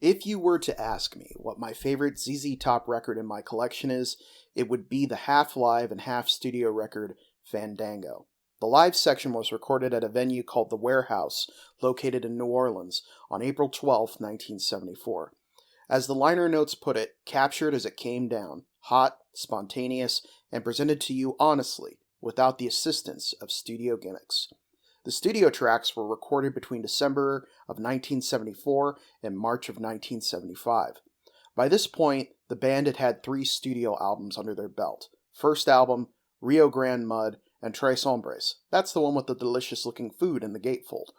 If you were to ask me what my favorite ZZ Top record in my collection is, it would be the half live and half studio record, Fandango. The live section was recorded at a venue called The Warehouse, located in New Orleans, on April 12, 1974. As the liner notes put it, captured as it came down, hot, spontaneous, and presented to you honestly, without the assistance of studio gimmicks. The studio tracks were recorded between December of 1974 and March of 1975. By this point, the band had had 3 studio albums under their belt. First album, Rio Grande Mud, and Tres Hombres. That's the one with the delicious-looking food in the gatefold.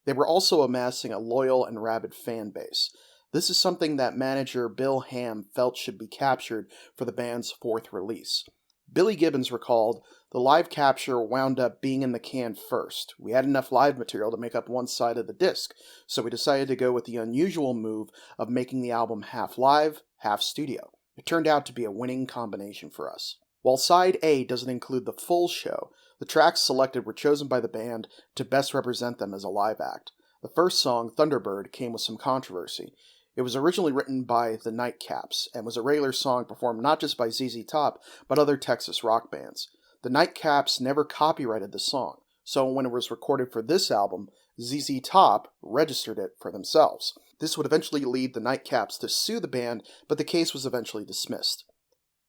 They were also amassing a loyal and rabid fan base. This is something that manager Bill Ham felt should be captured for the band's 4th release. Billy Gibbons recalled, "The live capture wound up being in the can first. We had enough live material to make up one side of the disc, so we decided to go with the unusual move of making the album half live, half studio. It turned out to be a winning combination for us." While side A doesn't include the full show, the tracks selected were chosen by the band to best represent them as a live act. The first song, Thunderbird, came with some controversy. It was originally written by the Nightcaps, and was a regular song performed not just by ZZ Top, but other Texas rock bands. The Nightcaps never copyrighted the song, so when it was recorded for this album, ZZ Top registered it for themselves. This would eventually lead the Nightcaps to sue the band, but the case was eventually dismissed.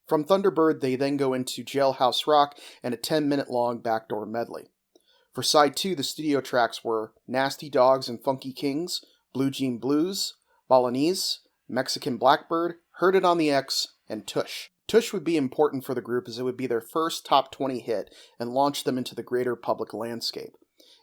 From Thunderbird, they then go into Jailhouse Rock and a 10-minute long backdoor medley. For side 2, the studio tracks were Nasty Dogs and Funky Kings, Blue Jean Blues, Balinese, Mexican Blackbird, Heard It on the X, and Tush. Tush would be important for the group as it would be their first top 20 hit and launch them into the greater public landscape.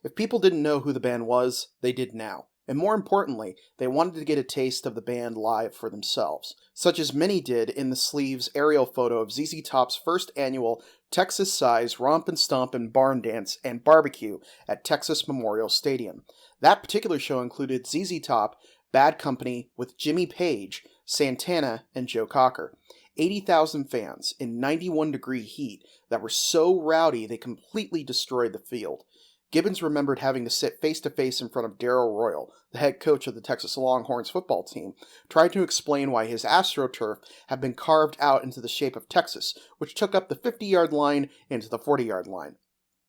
If people didn't know who the band was, they did now. And more importantly, they wanted to get a taste of the band live for themselves, such as many did in the sleeves aerial photo of ZZ Top's first annual Texas-size Romp and Stomp and Barn Dance and Barbecue at Texas Memorial Stadium. That particular show included ZZ Top, Bad Company with Jimmy Page, Santana, and Joe Cocker. 80,000 fans in 91-degree heat that were so rowdy they completely destroyed the field. Gibbons remembered having to sit face-to-face in front of Darrell Royal, the head coach of the Texas Longhorns football team, trying to explain why his AstroTurf had been carved out into the shape of Texas, which took up the 50-yard line into the 40-yard line.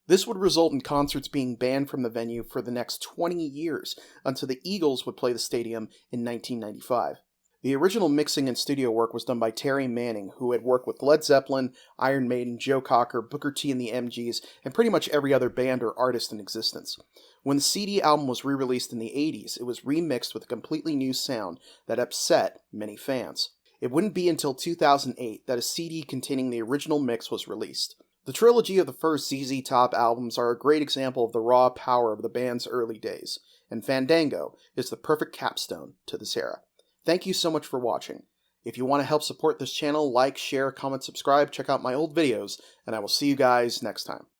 This would result in concerts being banned from the venue for the next 20 years, until the Eagles would play the stadium in 1995. The original mixing and studio work was done by Terry Manning, who had worked with Led Zeppelin, Iron Maiden, Joe Cocker, Booker T and the MGs, and pretty much every other band or artist in existence. When the CD album was re-released in the 80s, it was remixed with a completely new sound that upset many fans. It wouldn't be until 2008 that a CD containing the original mix was released. The trilogy of the first ZZ Top albums are a great example of the raw power of the band's early days, and Fandango is the perfect capstone to this era. Thank you so much for watching. If you want to help support this channel, like, share, comment, subscribe, check out my old videos, and I will see you guys next time.